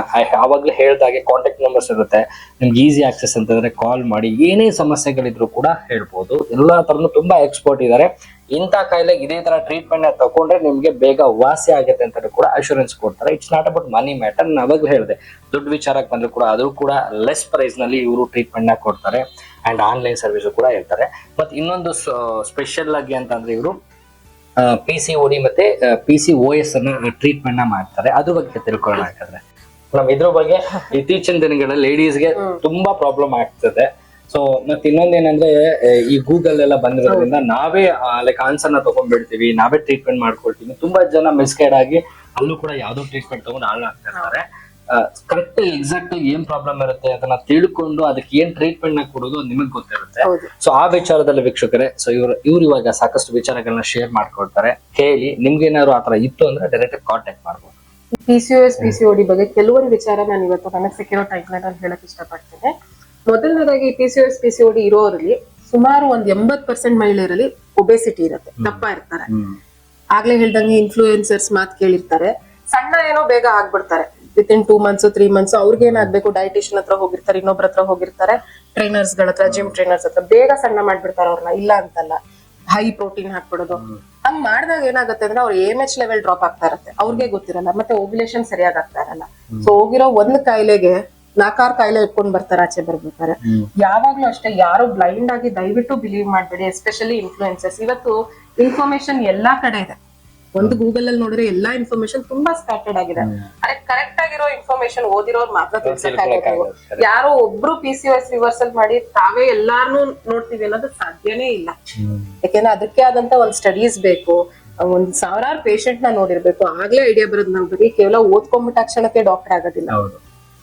ಆವಾಗಲೇ ಹೇಳ್ದಾಗೆ ಕಾಂಟ್ಯಾಕ್ಟ್ ನಂಬರ್ಸ್ ಇರುತ್ತೆ, ನಿಮ್ಗೆ ಈಸಿ ಆಕ್ಸೆಸ್ ಅಂತಂದ್ರೆ ಕಾಲ್ ಮಾಡಿ, ಏನೇ ಸಮಸ್ಯೆಗಳಿದ್ರು ಕೂಡ ಹೇಳ್ಬೋದು. ಎಲ್ಲಾ ತರನು ತುಂಬಾ ಎಕ್ಸ್ಪರ್ಟ್ ಇದ್ದಾರೆ. ಇಂಥ ಕಾಯಿಲೆಗೆ ಇದೇ ತರ ಟ್ರೀಟ್ಮೆಂಟ್ ನ ತಗೊಂಡ್ರೆ ನಿಮ್ಗೆ ಬೇಗ ವಾಸಿ ಆಗುತ್ತೆ ಅಂತ ಕೂಡ ಅಶ್ಯೂರೆನ್ಸ್ ಕೊಡ್ತಾರೆ. It's not about money matter. ನಾನು ಅವಾಗಲೂ ಹೇಳಿದೆ, ದುಡ್ಡು ವಿಚಾರಕ್ಕೆ ಬಂದ್ರು ಕೂಡ ಅದು ಕೂಡ ಲೆಸ್ ಪ್ರೈಸ್ ನಲ್ಲಿ ಇವರು ಟ್ರೀಟ್ಮೆಂಟ್ ನ ಕೊಡ್ತಾರೆ. ಅಂಡ್ ಆನ್ಲೈನ್ ಸರ್ವಿಸ್ ಕೂಡ ಇರ್ತಾರೆ. ಮತ್ತೆ ಇನ್ನೊಂದು ಸ್ಪೆಷಲ್ ಆಗಿ ಅಂತಂದ್ರೆ ಇವರು PCOD ಮತ್ತೆ PCOS ಅನ್ನ ಟ್ರೀಟ್ಮೆಂಟ್ ನ ಮಾಡ್ತಾರೆ. ಅದ್ರ ಬಗ್ಗೆ ತಿಳ್ಕೊಳ್ಳೋಣ. ಯಾಕಂದ್ರೆ ನಮ್ ಇದ್ರ ಬಗ್ಗೆ ಇತ್ತೀಚಿನ ದಿನಗಳಲ್ಲಿ ಲೇಡೀಸ್ಗೆ ತುಂಬಾ ಪ್ರಾಬ್ಲಮ್ ಆಗ್ತದೆ. ಸೊ ಮತ್ತೆ ಇನ್ನೊಂದೇನಂದ್ರೆ, ಈ ಗೂಗಲ್ ಎಲ್ಲ ಬಂದಿರೋದ್ರಿಂದ ನಾವೇ ಲೈಕ್ ಆನ್ಸರ್ ನ ತಗೊಂಡ್ಬಿಡ್ತೀವಿ, ನಾವೇ ಟ್ರೀಟ್ಮೆಂಟ್ ಮಾಡ್ಕೊಳ್ತೀವಿ. ತುಂಬಾ ಜನ ಮಿಸ್ಗೈಡ್ ಆಗಿ ಅಲ್ಲೂ ಕೂಡ ಯಾವ್ದೋ ಟ್ರೀಟ್ಮೆಂಟ್ ತಗೊಂಡು ಹಾಳಾಗ್ತಾ ಇರ್ತಾರೆ. ಕರೆಕ್ಟ್ ಎಕ್ಸಾಕ್ಟ್ ಏನ್ ಪ್ರಾಬ್ಲಮ್ ಇರುತ್ತೆ ಅದನ್ನ ತಿಳ್ಕೊಂಡು ಅದಕ್ಕೆ ಏನ್ ಟ್ರೀಟ್ಮೆಂಟ್ ನ ಕೊಡೋದು ನಿಮಗ್ ಗೊತ್ತಿರುತ್ತೆ. ಸೊ ಆ ವಿಚಾರದಲ್ಲಿ ವೀಕ್ಷಕರೇ, ಸೊ ಇವ್ರು ಇವಾಗ ಸಾಕಷ್ಟು ವಿಚಾರಗಳನ್ನ ಶೇರ್ ಮಾಡ್ಕೊಳ್ತಾರೆ. ಕೇಳಿ, ನಿಮ್ಗೇನಾದ್ರು ಆತರ ಇತ್ತು ಅಂದ್ರೆ ಡೈರೆಕ್ಟ್ ಕಾಂಟ್ಯಾಕ್ಟ್ ಮಾಡ್ಬೋದು. PCOS PCOD ಬಗ್ಗೆ ಕೆಲವೊಂದು ವಿಚಾರ ನಾನು ಇವತ್ತು ನನಗೆ ಸಿಕ್ಕಿರೋ ಟೈಮ್ಲೈನ್ ಅಲ್ಲಿ ಹೇಳಕ್ ಇಷ್ಟಪಡ್ತೇನೆ. ಮೊದಲನೇದಾಗಿ PCOS PCOD ಇರೋರಲ್ಲಿ ಸುಮಾರು ಒಂದು 80% ಮಹಿಳೆಯರಲ್ಲಿ ಒಬೆಸಿಟಿ ಇರುತ್ತೆ, ದಪ್ಪ ಇರ್ತಾರೆ. ಆಗ್ಲೇ ಹೇಳ್ದಂಗೆ ಇನ್ಫ್ಲೂಯೆನ್ಸರ್ಸ್ ಮಾತು ಕೇಳಿರ್ತಾರೆ, ಸಣ್ಣ ಏನೋ ಬೇಗ ಆಗ್ಬಿಡ್ತಾರೆ. ವಿತಿನ್ 2 months 3 months ಅವ್ರಿಗೆ ಏನಾಗ್ಬೇಕು, ಡಯಟಿಷಿಯನ್ ಹತ್ರ ಹೋಗಿರ್ತಾರೆ, ಇನ್ನೊಬ್ರ ಹತ್ರ ಹೋಗಿರ್ತಾರೆ, ಟ್ರೈನರ್ಸ್ ಗಳ ಹತ್ರ, ಜಿಮ್ ಟ್ರೈನರ್ಸ್ ಹತ್ರ, ಬೇಗ ಸಣ್ಣ ಮಾಡ್ಬಿಡ್ತಾರೆ ಅವ್ರನ್ನ. ಇಲ್ಲ ಅಂತಲ್ಲ, ಹೈ ಪ್ರೋಟೀನ್ ಹಾಕ್ಬಿಡೋದು. ಹಂಗ್ ಮಾಡಿದಾಗ ಏನಾಗುತ್ತೆ ಅಂದ್ರೆ ಅವ್ರ AMH ಲೆವೆಲ್ ಡ್ರಾಪ್ ಆಗ್ತಾ ಇರತ್ತೆ, ಅವ್ರಿಗೆ ಗೊತ್ತಿರಲ್ಲ. ಮತ್ತೆ ಓವ್ಯುಲೇಷನ್ ಸರಿಯಾಗಿ ಆಗ್ತಾ ಇರಲ್ಲ. ಸೊ ಹೋಗಿರೋ ಒಂದ್ ಕಾಯಿಲೆಗೆ 4-6 ಕಾಯಿಲೆ ಇಟ್ಕೊಂಡ್ ಬರ್ತಾರೆ ಆಚೆ ಬರ್ಬೇಕಾರೆ. ಯಾವಾಗ್ಲೂ ಅಷ್ಟೇ, ಯಾರು ಬ್ಲೈಂಡ್ ಆಗಿ ದಯವಿಟ್ಟು ಬಿಲೀವ್ ಮಾಡ್ಬೇಡಿ, ಎಸ್ಪೆಷಲಿ ಇನ್ಫ್ಲೂಯೆನ್ಸರ್ಸ್. ಇವತ್ತು ಇನ್ಫಾರ್ಮೇಶನ್ ಎಲ್ಲಾ ಕಡೆ ಇದೆ. ಒಂದು ಗೂಗಲ್ ಅಲ್ಲಿ ನೋಡಿದ್ರೆ ಎಲ್ಲಾ ಇನ್ಫಾರ್ಮೇಶನ್ ತುಂಬಾ ಸ್ಕ್ಯಾಟರ್ಡ್ ಆಗಿದೆ. ಅದೇ ಕರೆಕ್ಟ್ ಆಗಿರೋ ಇನ್ಫಾರ್ಮೇಶನ್ ಓದಿರೋರು ಮಾತ್ರ ತಿಳ್ಸಕ್ಕಾಗೋದು. ಯಾರೋ ಒಬ್ರು PCOS ರಿವರ್ಸಲ್ ಮಾಡಿ ತಾವೇ ಎಲ್ಲಾರ್ನು ನೋಡ್ತೀವಿ ಅನ್ನೋದು ಸಾಧ್ಯನೇ ಇಲ್ಲ. ಯಾಕೆಂದ್ರೆ ಅದಕ್ಕೆ ಆದಂತ ಒಂದ್ ಸ್ಟಡೀಸ್ ಬೇಕು, ಒಂದ್ 1000 ಪೇಷಂಟ್ ನ ನೋಡಿರ್ಬೇಕು, ಆಗ್ಲೇ ಐಡಿಯಾ ಬರೋದು. ನಾವು ಬರೀ ಕೇವಲ ಓದ್ಕೊಂಡ್ಬಿಟ್ಟ ಕ್ಷಣಕ್ಕೆ ಡಾಕ್ಟರ್ ಆಗೋದಿಲ್ಲ.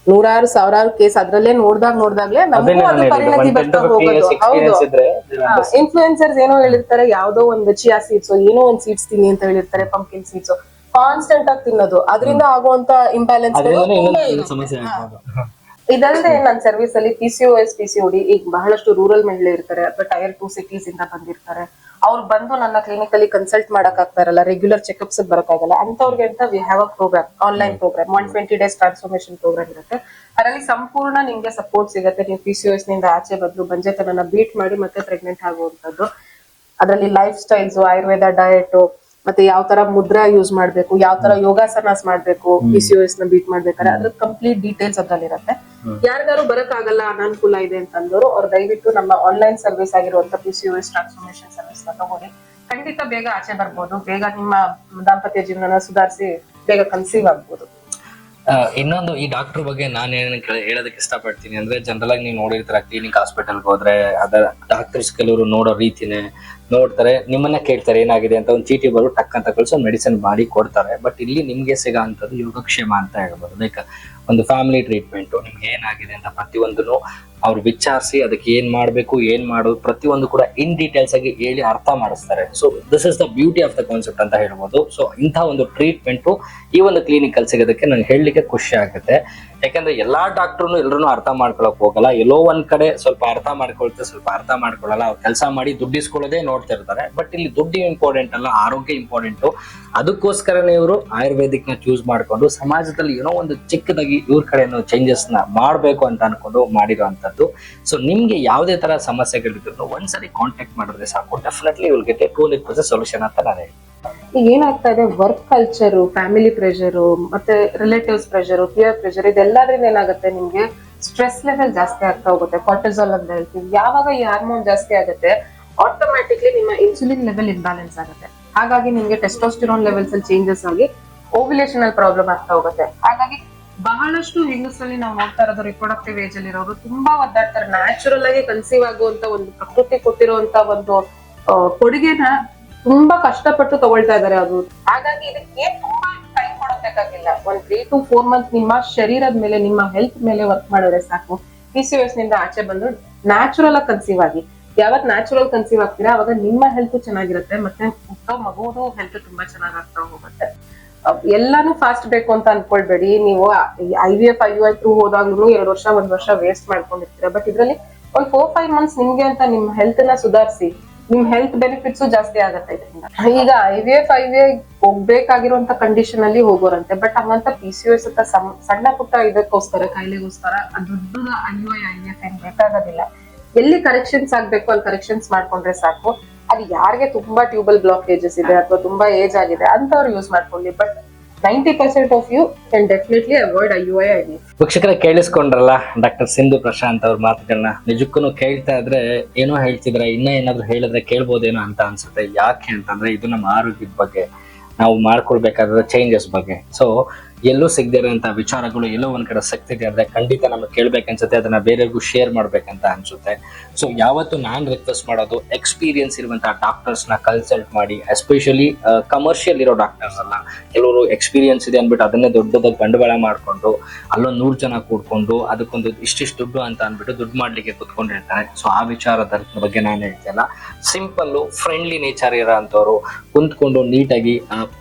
100,000 ಕೇಸ್ ಅದ್ರಲ್ಲೇ ನೋಡ್ದಾಗ್ಲೇ ನಮಗೂ ಅದು ಪರಿಣತಿ ಬರ್ತಾ ಹೋಗೋದು. ಹೌದು, ಇನ್ಫ್ಲೂಯೆನ್ಸರ್ಸ್ ಏನೋ ಹೇಳಿರ್ತಾರೆ, ಯಾವ್ದೋ ಒಂದು ಚಿಯಾ ಸೀಡ್ಸ್ ಏನೋ ಒಂದ್ ಸೀಡ್ಸ್ ತಿನ್ನಿ ಅಂತ ಹೇಳಿರ್ತಾರೆ, ಪಂಪ್ಕಿನ್ ಸೀಡ್ಸ್ ಕಾನ್ಸ್ಟೆಂಟ್ ಆಗಿ ತಿನ್ನೋದು, ಅದರಿಂದ ಆಗುವಂತ ಇಂಬ್ಯಾಲೆನ್ಸ್. ಇದಲ್ಲದೆ ನನ್ನ ಸರ್ವಿಸ್ ಅಲ್ಲಿ PCOS PCOD ಈಗ ಬಹಳಷ್ಟು ರೂರಲ್ ಮಹಿಳೆ ಇರ್ತಾರೆ, ಅಥವಾ Tier 2 ಸಿಟೀಸ್ ಇಂದ ಬಂದಿರ್ತಾರೆ. ಅವ್ರು ಬಂದು ನನ್ನ ಕ್ಲಿನಿಕ್ ಅಲ್ಲಿ ಕನ್ಸಲ್ಟ್ ಮಾಡಕ್ ಆಗ್ತಾ ಇರಲ್ಲ, ರೆಗ್ಯುಲರ್ ಚೆಕ್ಅಪ್ಸ್ ಬರಕ್ಕಾಗಲ್ಲ. ಅಂತವ್ರಿಗೆ ಅಂತ we have a programme, online programme, 120 days transformation programme ಇರುತ್ತೆ. ಅದರಲ್ಲಿ ಸಂಪೂರ್ಣ ನಿಮ್ಗೆ ಸಪೋರ್ಟ್ ಸಿಗುತ್ತೆ. ನೀವು PCOS ನಿಂದ ಆಚೆ ಬಂದು ಬಂಜೆತನನ ಬೀಟ್ ಮಾಡಿ ಮತ್ತೆ ಪ್ರೆಗ್ನೆಂಟ್ ಆಗುವಂತದ್ದು. ಅದರಲ್ಲಿ ಲೈಫ್ ಸ್ಟೈಲ್ಸ್, ಆಯುರ್ವೇದ ಡಯಟ್, ಮತ್ತೆ ಯಾವ ತರ ಮುದ್ರಾ ಯೂಸ್ ಮಾಡ್ಬೇಕು, ಯಾವ ತರ ಯೋಗಾಸನಾಸ್ ಮಾಡ್ಬೇಕು PCOS ನ ಬೀಟ್ ಮಾಡ್ಬೇಕಾದ್ರೆ, ಅದ್ರ ಕಂಪ್ಲೀಟ್ ಡೀಟೇಲ್ಸ್ ಅದ್ರಲ್ಲಿ ಇರುತ್ತೆ. ಯಾರಿಗಾರು ಬರಕ್ ಆಗಲ್ಲ, ಅನಾನುಕೂಲ ಇದೆ ಅಂತಂದವರು ಅವ್ರು ದಯವಿಟ್ಟು ನಮ್ಮ ಆನ್ಲೈನ್ ಸರ್ವಿಸ್ ಆಗಿರುವಂತ PCOS ಟ್ರಾನ್ಸ್ಫಾರ್ಮೇಶನ್ ಸರ್ವಿಸ್ ನ ತಗೊಳ್ಳಿ. ಖಂಡಿತ ಬೇಗ ಆಚೆ ಬರ್ಬೋದು, ಬೇಗ ನಿಮ್ಮ ದಾಂಪತ್ಯ ಜೀವನ ಸುಧಾರಿಸಿ ಬೇಗ ಕನ್ಸೀವ್ ಆಗ್ಬೋದು. ಇನ್ನೊಂದು ಈ ಡಾಕ್ಟರ್ ಬಗ್ಗೆ ನಾನು ಏನೇನು ಹೇಳೋದಕ್ಕೆ ಇಷ್ಟಪಡ್ತೀನಿ ಅಂದ್ರೆ, ಜನರಲ್ ಆಗಿ ನೀವು ನೋಡಿರ್ತೀರ, ಕ್ಲಿನಿಕ್ ಹಾಸ್ಪಿಟಲ್ಗೆ ಹೋದ್ರೆ ಅದರ ಡಾಕ್ಟರ್ಸ್ ಕೆಲವರು ನೋಡೋ ರೀತಿನೇ ನೋಡ್ತಾರೆ, ನಿಮ್ಮನ್ನ ಕೇಳ್ತಾರೆ ಏನಾಗಿದೆ ಅಂತ, ಒಂದು ಚೀಟಿ ಬರು ಟಕ್ ಅಂತ ಕಳ್ಸಿ ಒಂದು ಮೆಡಿಸಿನ್ ಮಾಡಿ ಕೊಡ್ತಾರೆ. ಬಟ್ ಇಲ್ಲಿ ನಿಮ್ಗೆ ಸಿಗೋ ಅಂತದ್ದು ಯೋಗಕ್ಷೇಮ ಅಂತ ಹೇಳ್ಬೋದು. ಲೈಕ್ ಒಂದು ಫ್ಯಾಮಿಲಿ ಟ್ರೀಟ್ಮೆಂಟ್, ನಿಮ್ಗೆ ಏನಾಗಿದೆ ಅಂತ ಪ್ರತಿಯೊಂದನ್ನು ಅವ್ರು ವಿಚಾರಿಸಿ ಅದಕ್ಕೆ ಏನ್ ಮಾಡ್ಬೇಕು, ಏನ್ ಮಾಡೋದು ಪ್ರತಿಯೊಂದು ಕೂಡ ಇನ್ ಡೀಟೇಲ್ಸ್ ಆಗಿ ಹೇಳಿ ಅರ್ಥ ಮಾಡಿಸ್ತಾರೆ. So this is the beauty of the concept ಅಂತ ಹೇಳ್ಬೋದು. ಸೊ ಇಂಥ ಒಂದು ಟ್ರೀಟ್ಮೆಂಟ್ ಈ ಒಂದು ಕ್ಲಿನಿಕ್ ಅಲ್ಲಿ ಸಿಗೋದಕ್ಕೆ ನಂಗೆ ಹೇಳಲಿಕ್ಕೆ ಖುಷಿ ಆಗುತ್ತೆ. ಯಾಕಂದ್ರೆ ಎಲ್ಲಾ ಡಾಕ್ಟರ್ನು ಎಲ್ಲರೂ ಅರ್ಥ ಮಾಡ್ಕೊಳಕ್ ಹೋಗಲ್ಲ, ಎಲ್ಲೋ ಒಂದ್ ಕಡೆ ಸ್ವಲ್ಪ ಅರ್ಥ ಮಾಡ್ಕೊಳ್ತಾರೆ, ಸ್ವಲ್ಪ ಅರ್ಥ ಮಾಡ್ಕೊಳ್ಳಲ್ಲ. ಅವ್ರು ಕೆಲಸ ಮಾಡಿ ದುಡ್ಡಿಸ್ಕೊಳ್ಳೋದೇ ನೋಡ್ತಾ ಇರ್ತಾರೆ. ಬಟ್ ಇಲ್ಲಿ ದುಡ್ಡು ಇಂಪಾರ್ಟೆಂಟ್ ಅಲ್ಲ, ಆರೋಗ್ಯ ಇಂಪಾರ್ಟೆಂಟು. ಅದಕ್ಕೋಸ್ಕರನೇ ಇವರು ಆಯುರ್ವೇದಿಕ್ ನ ಚೂಸ್ ಮಾಡ್ಕೊಂಡು ಸಮಾಜದಲ್ಲಿ ಏನೋ ಒಂದು ಚಿಕ್ಕದಾಗಿ ಇವ್ರ ಕಡೆ ಚೇಂಜಸ್ ನ ಮಾಡ್ಬೇಕು ಅಂತ ಅನ್ಕೊಂಡು ಮಾಡಿರುವಂತದ್ದು. ಸೊ ನಿಮ್ಗೆ ಯಾವುದೇ ತರ ಸಮಸ್ಯೆಗಳಿದ್ರು ಒಂದ್ಸರಿ ಕಾಂಟ್ಯಾಕ್ಟ್ ಮಾಡಿದ್ರೆ ಸಾಕು, definitely will get A 200% solution ಅಂತ ನಾನು ಹೇಳ್ತೀನಿ. ಈಗ ಏನಾಗ್ತಾ ಇದೆ, ವರ್ಕ್ ಕಲ್ಚರ್, ಫ್ಯಾಮಿಲಿ ಪ್ರೆಷರು, ಮತ್ತೆ ರಿಲೇಟಿವ್ಸ್ ಪ್ರೆಷರು, ಪಿಯರ್ ಪ್ರೆಷರ್, ಇದೆಲ್ಲದ್ರಿಂದ ಏನಾಗುತ್ತೆ, ನಿಮ್ಗೆ ಸ್ಟ್ರೆಸ್ ಲೆವೆಲ್ ಜಾಸ್ತಿ ಆಗ್ತಾ ಹೋಗುತ್ತೆ. ಕಾರ್ಟಿಸಾಲ್ ಅಂತ ಹೇಳ್ತೀವಿ. ಯಾವಾಗ ಈ ಹಾರ್ಮೋನ್ ಜಾಸ್ತಿ ಆಗುತ್ತೆ, ಆಟೋಮ್ಯಾಟಿಕ್ಲಿ ನಿಮ್ಮ ಇನ್ಸುಲಿನ್ ಲೆವೆಲ್ ಇಂಬ್ಯಾಲೆನ್ಸ್ ಆಗುತ್ತೆ. ಹಾಗಾಗಿ ನಿಮ್ಗೆ ಟೆಸ್ಟೋಸ್ಟಿರೋನ್ ಲೆವೆಲ್ಸ್ ಅಲ್ಲಿ ಚೇಂಜಸ್ ಆಗಿ ಓವ್ಯುಲೇಷನ್ ಅಲ್ಲಿ ಪ್ರಾಬ್ಲಮ್ ಆಗ್ತಾ ಹೋಗುತ್ತೆ. ಹಾಗಾಗಿ ಬಹಳಷ್ಟು ಹೆಂಗಸಲ್ಲಿ ನಾವು ನೋಡ್ತಾ ಇರೋದು, ರಿಪ್ರೊಡಕ್ಟಿವ್ ಏಜ್ ಅಲ್ಲಿ ಇರೋರು ತುಂಬಾ ಒದ್ದಾಡ್ತಾರೆ. ನ್ಯಾಚುರಲ್ ಆಗಿ ಕನ್ಸೀವ್ ಆಗುವಂತ ಒಂದು ಪ್ರಕೃತಿ ಕೊಟ್ಟಿರುವಂತ ಒಂದು ಕೊಡುಗೆನ ತುಂಬಾ ಕಷ್ಟಪಟ್ಟು ತಗೊಳ್ತಾ ಇದಾರೆ ಅದು. ಹಾಗಾಗಿ ಇದಕ್ಕೆ ತುಂಬಾ ಟೈಮ್ ಕೊಡಬೇಕಾಗಿಲ್ಲ. ಒಂದ್ 3 to 4 months ನಿಮ್ಮ ಶರೀರದ ಮೇಲೆ, ನಿಮ್ಮ ಹೆಲ್ತ್ ಮೇಲೆ ವರ್ಕ್ ಮಾಡಿದ್ರೆ ಸಾಕು. PCOS ನಿಂದ ಆಚೆ ಬಂದು ನ್ಯಾಚುರಲ್ ಆಗಿ ಕನ್ಸೀವ್ ಆಗಿ. ಯಾವತ್ ನ್ಯಾಚುರಲ್ ಕನ್ಸೀವ್ ಆಗ್ತೀರಾ ಅವಾಗ ನಿಮ್ಮ ಹೆಲ್ತ್ ಚೆನ್ನಾಗಿರುತ್ತೆ, ಮತ್ತೆ ಹುಟ್ಟೋ ಮಗುವುದು ಹೆಲ್ತ್ ತುಂಬಾ ಚೆನ್ನಾಗ್ ಆಗ್ತಾ ಹೋಗುತ್ತೆ. ಎಲ್ಲಾನು ಫಾಸ್ಟ್ ಬೇಕು ಅಂತ ಅನ್ಕೊಳ್ಬೇಡಿ. ನೀವು IVF IUI ಥ್ರೂ ಹೋದಾಗ್ಲೂ 2 ವರ್ಷ 1 ವರ್ಷ ವೇಸ್ಟ್ ಮಾಡ್ಕೊಂಡಿರ್ತೀರಾ. ಬಟ್ ಇದ್ರಲ್ಲಿ ಒಂದ್ 4-5 months ನಿಮ್ಗೆ ಅಂತ ನಿಮ್ ಹೆಲ್ತ್ ನ ಸುಧಾರಿಸಿ, ನಿಮ್ ಹೆಲ್ತ್ ಬೆನಿಫಿಟ್ಸ್ ಜಾಸ್ತಿ ಆಗತ್ತೆ ಇದರಿಂದ. ಈಗ IVF IUI ಹೋಗ್ಬೇಕಾಗಿರುವಂತ ಕಂಡೀಷನ್ ಅಲ್ಲಿ ಹೋಗೋರಂತೆ. ಬಟ್ ಹಂಗಂತ PCOS ಅಂತ ಸಣ್ಣ ಪುಟ್ಟ ಇದಕ್ಕೋಸ್ಕರ, ಕಾಯಿಲೆಗೋಸ್ಕರ ದೊಡ್ಡದ IUI IVF ಏನ್ ಬೇಕಾಗೋದಿಲ್ಲ. ಎಲ್ಲಿ ಕರೆಕ್ಷನ್ಸ್ ಆಗ್ಬೇಕು ಅಲ್ಲಿ ಕರೆಕ್ಷನ್ಸ್ ಮಾಡ್ಕೊಂಡ್ರೆ ಸಾಕು. ಅದು ಯಾರಿಗೆ ತುಂಬಾ ಟ್ಯೂಬಲ್ ಬ್ಲಾಕೇಜಸ್ ಇದೆ ಅಥವಾ ತುಂಬಾ ಏಜ್ ಆಗಿದೆ ಅಂತವ್ರು ಯೂಸ್ ಮಾಡ್ಕೊಳ್ಳಿ. But 90% of you can definitely avoid IUI IVF. ವೀಕ್ಷಕರೇ, ಕೇಳಿಸ್ಕೊಂಡ್ರಲ್ಲ ಡಾಕ್ಟರ್ ಸಿಂಧು ಪ್ರಶಾಂತ್ ಅವ್ರ ಮಾತುಗಳನ್ನ. ನಿಜಕ್ಕೂ ಕೇಳ್ತಾ ಇದ್ರೆ ಏನೋ ಹೇಳ್ತಿದ್ರೆ, ಇನ್ನ ಏನಾದ್ರು ಹೇಳಿದ್ರೆ ಕೇಳ್ಬೋದೇನೋ ಅಂತ ಅನ್ಸುತ್ತೆ. ಯಾಕೆ ಅಂತಂದ್ರೆ ಇದು ನಮ್ಮ ಆರೋಗ್ಯದ ಬಗ್ಗೆ, ನಾವು ಮಾಡ್ಕೊಳ್ಬೇಕಾದ್ರೆ ಚೇಂಜಸ್ ಬಗ್ಗೆ. ಸೊ ಎಲ್ಲೂ ಸಿಗದೇ ಇರೋಂಥ ವಿಚಾರಗಳು ಎಲ್ಲೋ ಒಂದ್ ಕಡೆ ಸಿಗ್ತಿದೆ ಅಂದ್ರೆ ಖಂಡಿತ ನಮಗೆ ಕೇಳ್ಬೇಕನ್ಸುತ್ತೆ, ಅದನ್ನ ಬೇರೆಗೂ ಶೇರ್ ಮಾಡ್ಬೇಕಂತ ಅನ್ಸುತ್ತೆ. ಸೊ ಯಾವತ್ತು ನಾನ್ ರಿಕ್ವೆಸ್ಟ್ ಮಾಡೋದು, ಎಕ್ಸ್ಪೀರಿಯನ್ಸ್ ಇರುವಂತಹ ಡಾಕ್ಟರ್ಸ್ ನ ಕನ್ಸಲ್ಟ್ ಮಾಡಿ, ಎಸ್ಪೆಷಲಿ ಕಮರ್ಷಿಯಲ್ ಇರೋ ಡಾಕ್ಟರ್ಸ್ ಅಲ್ಲ. ಕೆಲವರು ಎಕ್ಸ್ಪೀರಿಯನ್ಸ್ ಇದೆ ಅನ್ಬಿಟ್ಟು ಅದನ್ನೇ ದೊಡ್ಡದಾಗಿ ಬಂಡವಾಳ ಮಾಡ್ಕೊಂಡು ಅಲ್ಲೊಂದು 100 ಜನ ಕೂಡ್ಕೊಂಡು ಅದಕ್ಕೊಂದು ಇಷ್ಟಿಷ್ಟು ದುಡ್ಡು ಅಂತ ಅನ್ಬಿಟ್ಟು ದುಡ್ಡು ಮಾಡ್ಲಿಕ್ಕೆ ಕುತ್ಕೊಂಡಿರ್ತಾರೆ. ಸೊ ಆ ವಿಚಾರದ ಬಗ್ಗೆ ನಾನು ಹೇಳ್ತೇನೆ. ಸಿಂಪಲ್ ಫ್ರೆಂಡ್ಲಿ ನೇಚರ್ ಇರೋ ಅಂತವ್ರು ಕುಂತ್ಕೊಂಡು ನೀಟಾಗಿ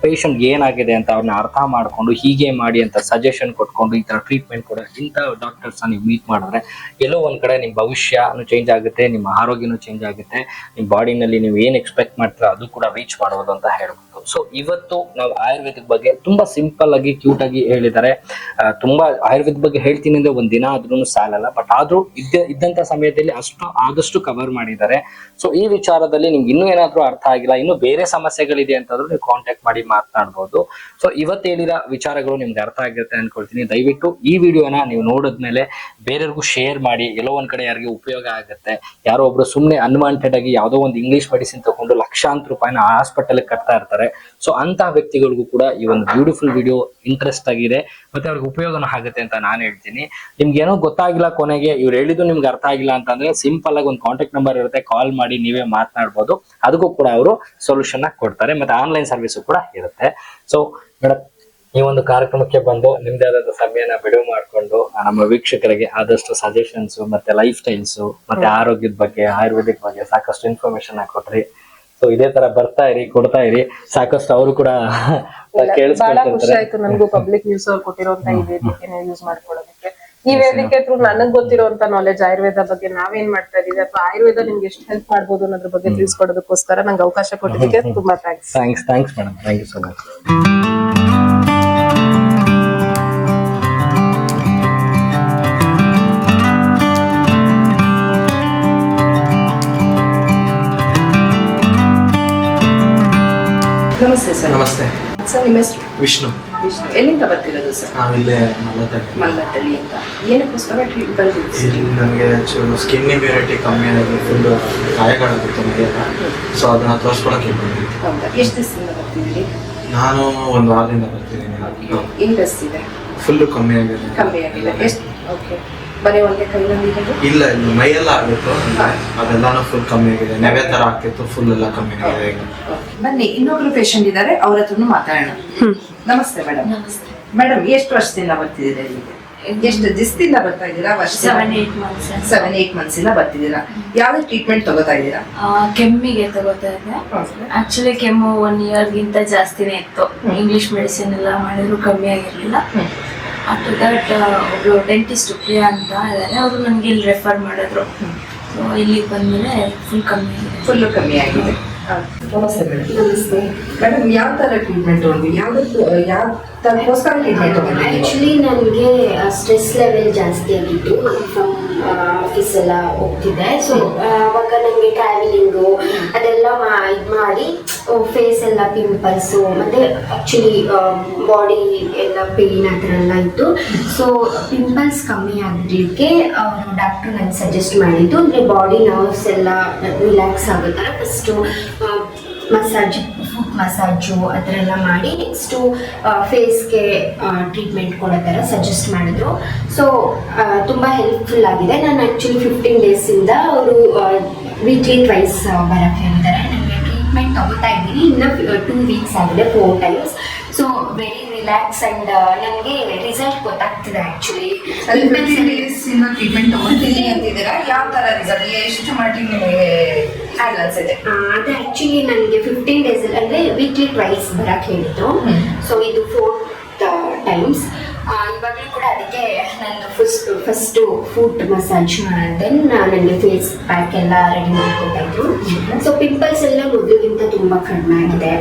ಪೇಷಂಟ್ ಏನಾಗಿದೆ ಅಂತ ಅವ್ರನ್ನ ಅರ್ಥ ಮಾಡ್ಕೊಂಡು ಹೀಗೆ ಮಾಡಿ ಅಂತ ಸಜೆಷನ್ ಕೊಟ್ಕೊಂಡು ಈ ತರ ಟ್ರೀಟ್ಮೆಂಟ್ ಕೊಡ ಇಂಥ ಡಾಕ್ಟರ್ಸ್ ನೀವು ಮೀಟ್ ಮಾಡಿದ್ರೆ ಎಲ್ಲೋ ಒಂದ್ ಕಡೆ ನಿಮ್ ಭವಿಷ್ಯನೂ ಚೇಂಜ್ ಆಗುತ್ತೆ, ನಿಮ್ಮ ಆರೋಗ್ಯನೂ ಚೇಂಜ್ ಆಗುತ್ತೆ, ನಿಮ್ ಬಾಡಿನಲ್ಲಿ ನೀವು ಏನ್ ಎಕ್ಸ್ಪೆಕ್ಟ್ ಮಾಡ್ತೀರಾ ಅದು ಕೂಡ ರೀಚ್ ಮಾಡಬಹುದು ಅಂತ ಹೇಳ್ಬೋದು. ಸೊ ಇವತ್ತು ನಾವು ಆಯುರ್ವೇದಿಕ್ ಬಗ್ಗೆ ತುಂಬಾ ಸಿಂಪಲ್ ಆಗಿ ಕ್ಯೂಟ್ ಆಗಿ ಹೇಳಿದ್ದಾರೆ. ತುಂಬಾ ಆಯುರ್ವೇದ ಬಗ್ಗೆ ಹೇಳ್ತೀನಿ ಅಂದ್ರೆ ಒಂದ್ ದಿನ ಆದ್ರೂ ಸಾಲಲ್ಲ, ಬಟ್ ಆದ್ರೂ ಇದ್ದಂತ ಸಮಯದಲ್ಲಿ ಆದಷ್ಟು ಕವರ್ ಮಾಡಿದ್ದಾರೆ. ಸೊ ಈ ವಿಚಾರದಲ್ಲಿ ನಿಮ್ಗೆ ಇನ್ನೂ ಏನಾದ್ರೂ ಅರ್ಥ ಆಗಿಲ್ಲ, ಇನ್ನು ಬೇರೆ ಸಮಸ್ಯೆಗಳಿದೆ ಅಂತಂದ್ರೂ ನೀವು ಕಾಂಟ್ಯಾಕ್ಟ್ ಮಾಡಿ ಮಾತನಾಡ್ಬೋದು. ಸೊ ಇವತ್ತು ಹೇಳಿರೋ ವಿಚಾರಗಳು ನಿಮ್ಗೆ ಅರ್ಥ ಆಗಿರುತ್ತೆ ಅನ್ಕೊಳ್ತೀನಿ. ದಯವಿಟ್ಟು ಈ ವಿಡಿಯೋನ ನೀವು ನೋಡಿದ್ಮೇಲೆ ಬೇರೆಯವ್ರಿಗೂ ಶೇರ್ ಮಾಡಿ, ಎಲ್ಲೋ ಒಂದ್ ಕಡೆ ಯಾರಿಗೆ ಉಪಯೋಗ ಆಗುತ್ತೆ. ಯಾರೋ ಒಬ್ರು ಸುಮ್ನೆ ಅನ್ವಾಂಟೆಡ್ ಆಗಿ ಯಾವುದೋ ಒಂದು ಇಂಗ್ಲಿಷ್ ಮೆಡಿಸಿನ್ ತಗೊಂಡು ಲಕ್ಷಾಂತರ ರೂಪಾಯಿನ ಹಾಸ್ಪಿಟಲ್ ಕಟ್ತಾ ಇರ್ತಾರೆ. ಸೊ ಅಂತ ವ್ಯಕ್ತಿಗಳಿಗೂ ಕೂಡ ಈ ಒಂದು ಬ್ಯೂಟಿಫುಲ್ ವಿಡಿಯೋ ಇಂಟ್ರೆಸ್ಟ್ ಆಗಿದೆ, ಮತ್ತೆ ಅವ್ರಿಗೆ ಉಪಯೋಗನೂ ಆಗುತ್ತೆ ಅಂತ ನಾನು ಹೇಳ್ತೀನಿ. ನಿಮ್ಗೆ ಏನೋ ಗೊತ್ತಾಗಿಲ್ಲ, ಕೊನೆಗೆ ಇವ್ರು ಹೇಳಿದ್ದು ನಿಮ್ಗೆ ಅರ್ಥ ಆಗಿಲ್ಲ ಅಂತಂದ್ರೆ ಸಿಂಪಲ್ ಆಗಿ ಒಂದು ಕಾಂಟ್ಯಾಕ್ಟ್ ನಂಬರ್ ಇರುತ್ತೆ, ಕಾಲ್ ಮಾಡಿ ನೀವೇ ಮಾತನಾಡ್ಬೋದು. ಅದಕ್ಕೂ ಕೂಡ ಅವರು ಸೊಲ್ಯೂಷನ್ ಕೊಡ್ತಾರೆ, ಮತ್ತೆ ಆನ್ಲೈನ್ ಸರ್ವಿಸ್ ಕೂಡ ಇರುತ್ತೆ. ಸೊ ಮೇಡಮ್, ಈ ಒಂದು ಕಾರ್ಯಕ್ರಮಕ್ಕೆ ಬಂದು ನಿಮ್ದೇ ಆದಂತ ಸಮಯನ ಬಿಡುವು ಮಾಡ್ಕೊಂಡು ನಮ್ಮ ವೀಕ್ಷಕರಿಗೆ ಆದಷ್ಟು ಸಜೆಷನ್ಸ್ ಮತ್ತೆ ಲೈಫ್ ಸ್ಟೈಲ್ಸ್ ಮತ್ತೆ ಆರೋಗ್ಯದ ಬಗ್ಗೆ, ಆಯುರ್ವೇದಿಕ್ ಬಗ್ಗೆ ಸಾಕಷ್ಟು ಇನ್ಫಾರ್ಮೇಶನ್ ಕೊಟ್ರಿ. ಸೊ ಇದೇ ತರ ಬರ್ತಾ ಇರಿ, ಕೊಡ್ತಾ ಇರಿ, ಸಾಕಷ್ಟು ಅವರು ಕೂಡ ಬಹಳ ಖುಷಿ ಕೇಳಿಸ್ಕೊಳ್ತಿರ್ತಾರೆ. ಆಯ್ತು ನನಗೂ ಪಬ್ಲಿಕ್ ನ್ಯೂಸ್ ಅವ್ರು ಕೊಟ್ಟಿರುವಂತ ಈ ವೇದಿಕೆನ ಯೂಸ್ ಮಾಡ್ಕೊಳ್ಳೋದಕ್ಕೆ. ಈ ವೇದಿಕೆ ಥ್ರೂ ನನಗ್ ಗೊತ್ತಿರುವಂತ ನಾಲೆಜ್ ಆಯುರ್ವೇದ ಬಗ್ಗೆ ನಾವೇನ್ ಮಾಡ್ತಾ ಇದೀವಿ ಅಥವಾ ಆಯುರ್ವೇದ ನಿಮ್ಗೆ ಎಷ್ಟು ಹೆಲ್ಪ್ ಮಾಡ್ಬೋದು ಅನ್ನೋದ್ರ ಬಗ್ಗೆ ತಿಳಿಸ್ಕೊಡೋದಕ್ಕೋಸ್ಕರ ನಂಗೆ ಅವಕಾಶ ಕೊಟ್ಟಿದ್ದಕ್ಕೆ ತುಂಬಾ thanks. Thanks madam, thank you so much. ನಮಸ್ತೆ ಸರ್. ನಮಸ್ತೆ ಸರ್, ನಿಮ್ಮ ಹೆಸರು? ವಿಷ್ಣು. ವಿಷ್ಣು. ಎಲ್ಲಿಂದ ಬರ್ತಿರೋದು ಸರ್? ನಾವಿಲ್ಲೇ ಮಲ್ಲತ್ತಳ್ಳಿ ಅಂತ. ಏನಕ್ಕೋಸ್ಕರ ಟ್ರೀಟ್ಮೆಂಟ್? ಇಲ್ಲಿ ನನಗೆ ಸ್ಕಿನ್ ಇಮ್ಯುನಿಟಿ ಕಮ್ಮಿ ಆಗಿ ಫುಲ್ ಗಾಯಗಳಾಗುತ್ತೆ ಮೈಯೆಲ್ಲ. ಸೊ ಅದನ್ನ ತೋರಿಸ್ಕೊಳಕ್ಕೆ ಬಂದಿದ್ದೆ. ಹೌದಾ? ಎಷ್ಟು ದಿವಸದಿಂದ ಬರ್ತಿದ್ದೀರಿ? ನಾನು ಒಂದು ವಾರದಿಂದ ಬರ್ತಿದ್ದೀನಿ. ಇಂಟ್ರೆಸ್ಟ್ ಇದೆ? ಫುಲ್ಲು ಕಮ್ಮಿ ಆಗಿದೆ. ಕಮ್ಮಿ ಆಗಿದೆ. ಎಷ್ಟು? ಓಕೆ. ಬರೀ ಒಂದೇ ಕೈಯಲ್ಲಿ ಇರೋದು? ಇಲ್ಲ, ಇಲ್ಲಿ ಮೈಯೆಲ್ಲ ಆಗಿತ್ತು, ಅದೆಲ್ಲಾನು ಫುಲ್ ಕಮ್ಮಿ ಆಗಿದೆ. ನೆವೆ ತರ ಆಗ್ತಿತ್ತು, ಫುಲ್ ಎಲ್ಲ ಕಮ್ಮಿ ಆಗಿದೆ ಈಗ. ಬನ್ನಿ, ಇನ್ನೊಬ್ರು ಪೇಷಂಟ್ ಇದ್ದಾರೆ, ಅವ್ರ ಹತ್ರನು ಮಾತಾಡೋಣ. ನಮಸ್ತೆ ಮೇಡಮ್. ಮೇಡಮ್, ಎಷ್ಟು ವರ್ಷದಿಂದ ಬರ್ತಿದ್ದೀರಾ ಇಲ್ಲಿಗೆ? ಎಷ್ಟು ದಿವಸದಿಂದ ಬರ್ತಾ ಇದ್ದೀರಾ? ವರ್ಷ 7-8 months ಇಂದ ಬರ್ತಿದ್ದೀರಾ. ಯಾವ್ದು ಟ್ರೀಟ್ಮೆಂಟ್ ತಗೋತಾ ಇದ್ದೀರಾ? ಕೆಮ್ಮಿಗೆ ತಗೋತಾ ಇದ್ದೆ. ಆಕ್ಚುಲಿ ಕೆಮ್ಮು 1 year ಗಿಂತ ಜಾಸ್ತಿನೇ ಇತ್ತು. ಇಂಗ್ಲಿಷ್ ಮೆಡಿಸಿನ್ ಎಲ್ಲ ಮಾಡಿದ್ರು ಕಮ್ಮಿ ಆಗಿರ್ಲಿಲ್ಲ. ಆಫ್ಟರ್ ದಟ್ ಒಬ್ರು ಡೆಂಟಿಸ್ಟ್ ಪ್ರಿಯಾ ಅಂತ ಇದ್ದಾರೆ, ಅವರು ನನಗೆ ಇಲ್ಲಿ ರೆಫರ್ ಮಾಡಿದ್ರು. ಸೊ ಇಲ್ಲಿಗೆ ಬಂದ್ಮೇಲೆ ಫುಲ್ಲು ಕಮ್ಮಿ ಆಗಿದೆ. ನಮಸ್ತೆ ಮೇಡಮ್. ನಮಸ್ತೆ ಮೇಡಮ್, ಯಾವ ತರ ಟ್ರೀಟ್ಮೆಂಟ್ ತಗೊಂಡ್ವಿ? ಯಾವ್ದಕ್ಕೋಸ್ಕರ ಟ್ರೀಟ್ಮೆಂಟ್ ತಗೊಂಡ್ವಿ? ಆ್ಯಕ್ಚುಲಿ ನನಗೆ ಸ್ಟ್ರೆಸ್ ಲೆವೆಲ್ ಜಾಸ್ತಿ ಆಗಿತ್ತು. ಫ್ರಮ್ ಆಫೀಸ್ ಎಲ್ಲ ಹೋಗ್ತಿದ್ದೆ. ಸೊ ಅವಾಗ ನನಗೆ ಟ್ರಾವೆಲಿಂಗು ಅದೆಲ್ಲ ಇದು ಮಾಡಿ ಫೇಸ್ ಎಲ್ಲ ಪಿಂಪಲ್ಸು ಮತ್ತು ಆ್ಯಕ್ಚುಲಿ ಬಾಡಿ ಎಲ್ಲ ಪೇಯ್ನ್ ಆ ಥರ ಎಲ್ಲ ಇತ್ತು. ಸೊ ಪಿಂಪಲ್ಸ್ ಕಮ್ಮಿ ಆಗಲಿಕ್ಕೆ ಅವರು ಡಾಕ್ಟ್ರು ನನಗೆ ಸಜೆಸ್ಟ್ ಮಾಡಿದ್ದು ಅಂದರೆ ಬಾಡಿ ನರ್ವ್ಸ್ ಎಲ್ಲ ರಿಲ್ಯಾಕ್ಸ್ ಆಗೋ ಥರ ಫಸ್ಟು ಫುಟ್ ಮಸಾಜು ಆ ಥರ ಎಲ್ಲ ಮಾಡಿ ನೆಕ್ಸ್ಟು ಫೇಸ್ಗೆ ಟ್ರೀಟ್ಮೆಂಟ್ ಕೊಡೋ ಥರ ಸಜೆಸ್ಟ್ ಮಾಡಿದ್ರು. ಸೊ ತುಂಬ ಹೆಲ್ಪ್ಫುಲ್ ಆಗಿದೆ. ನಾನು ಆ್ಯಕ್ಚುಲಿ 15 days ಅವರು ವೀಕ್ಲಿ ಟ್ವೈಸ್ ಬರೋಕ್ಕೆ ಹೇಳಿದ್ದಾರೆ. ನನಗೆ ಟ್ರೀಟ್ಮೆಂಟ್ ತಗೋತಾ ಇದ್ದೀನಿ, ಇನ್ನು 2 weeks ಆಗಿದೆ, 4 times. So very relax and ನನಗೆ ರಿಸಲ್ಟ್ ಗೊತ್ತಾಗ್ತಿದೆ. ಆ್ಯಕ್ಚುಲಿ 15 days ಇಂದ ಟ್ರೀಟ್ಮೆಂಟ್ ತಗೊಂತೀನಿ ಅಂತಿದ್ದೀರಾ? ಯಾವ ತರ ರಿಸಲ್ಟ್? ಎಷ್ಟು ಮಟ್ಟಿಗೆ ನಿಮಗೆ ಅನ್ಸಿದೆ? ಅದು ಆ್ಯಕ್ಚುಲಿ ನನಗೆ 15 days ಅಂದರೆ ವೀಕ್ಲಿ ಟ್ವೈಸ್ ಬರೋಕ್ಕೆ ಹೇಳಿದ್ರು. ಸೊ ಇದು 4th times. ಇವಾಗಲೂ ಕೂಡ ಅದಕ್ಕೆ ನಾನು ಫಸ್ಟು ಫುಟ್ ಮಸಾಜ್ ದೆನ್ ನನಗೆ ಫೇಸ್ ಪ್ಯಾಕ್ ಎಲ್ಲ ರೆಡಿ ಮಾಡ್ಕೊತಾಯಿದ್ರು. ಸೊ ಪಿಂಪಲ್ಸ್ ಎಲ್ಲ ಮೊದಲಿಗಿಂತ ತುಂಬ ಕಡಿಮೆ ಆಗಿದೆ.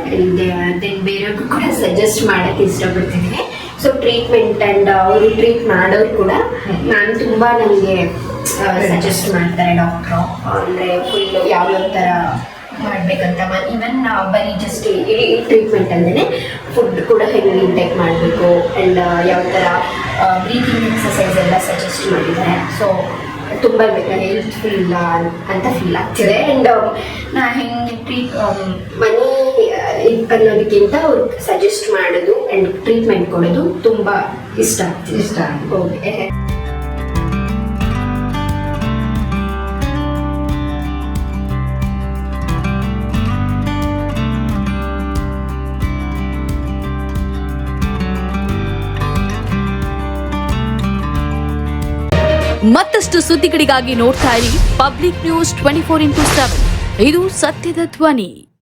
ದೆನ್ ಬೇರೆಯವ್ರಿಗೂ ಕೂಡ ಸಜೆಸ್ಟ್ ಮಾಡೋಕ್ಕೆ ಇಷ್ಟಪಡ್ತಿದ್ದೀನಿ. ಸೊ ಟ್ರೀಟ್ಮೆಂಟ್ ಆ್ಯಂಡ್ ಅವರು ಟ್ರೀಟ್ ಮಾಡೋರು ಕೂಡ ನಾನು ತುಂಬ ನನಗೆ ಸಜೆಸ್ಟ್ ಮಾಡ್ತಾರೆ ಡಾಕ್ಟ್ರು. ಅಂದರೆ ಫುಲ್ ಯಾವ್ಯಾವ ಥರ ಮಾಡಬೇಕಂತ. ಈವನ್ ಬರೀ ಜಸ್ಟ್ ಈ ಟ್ರೀಟ್ಮೆಂಟ್ ಅಲ್ಲದೆ ಫುಡ್ ಕೂಡ ಹೆಂಗೆ ಇಂಟೇಕ್ ಮಾಡಬೇಕು ಆ್ಯಂಡ್ ಯಾವ ಥರ ಬ್ರೀತಿಂಗ್ ಎಕ್ಸಸೈಸ್ ಎಲ್ಲ ಸಜೆಸ್ಟ್ ಮಾಡಿದ್ದಾರೆ. ಸೊ ತುಂಬ ಹೆಲ್ಪ್ಫುಲ್ ಅಂತ ಫೀಲ್ ಆಗ್ತಿದೆ. ಆ್ಯಂಡ್ ನಾ ಹೆಂಗೆ ಮನಿ ಅನ್ನೋದಕ್ಕಿಂತ ಅವ್ರು ಸಜೆಸ್ಟ್ ಮಾಡೋದು ಆ್ಯಂಡ್ ಟ್ರೀಟ್ಮೆಂಟ್ ಕೊಡೋದು ತುಂಬ ಇಷ್ಟ ಆಗ್ತಿದೆ. ಓಕೆ. ಮತ್ತಷ್ಟು ಸುದ್ದಿಗಳಿಗಾಗಿ ನೋಡ್ತಾ ಇರಿ ಪಬ್ಲಿಕ್ ನ್ಯೂಸ್ 24/7. ಇದು ಸತ್ಯದ ಧ್ವನಿ.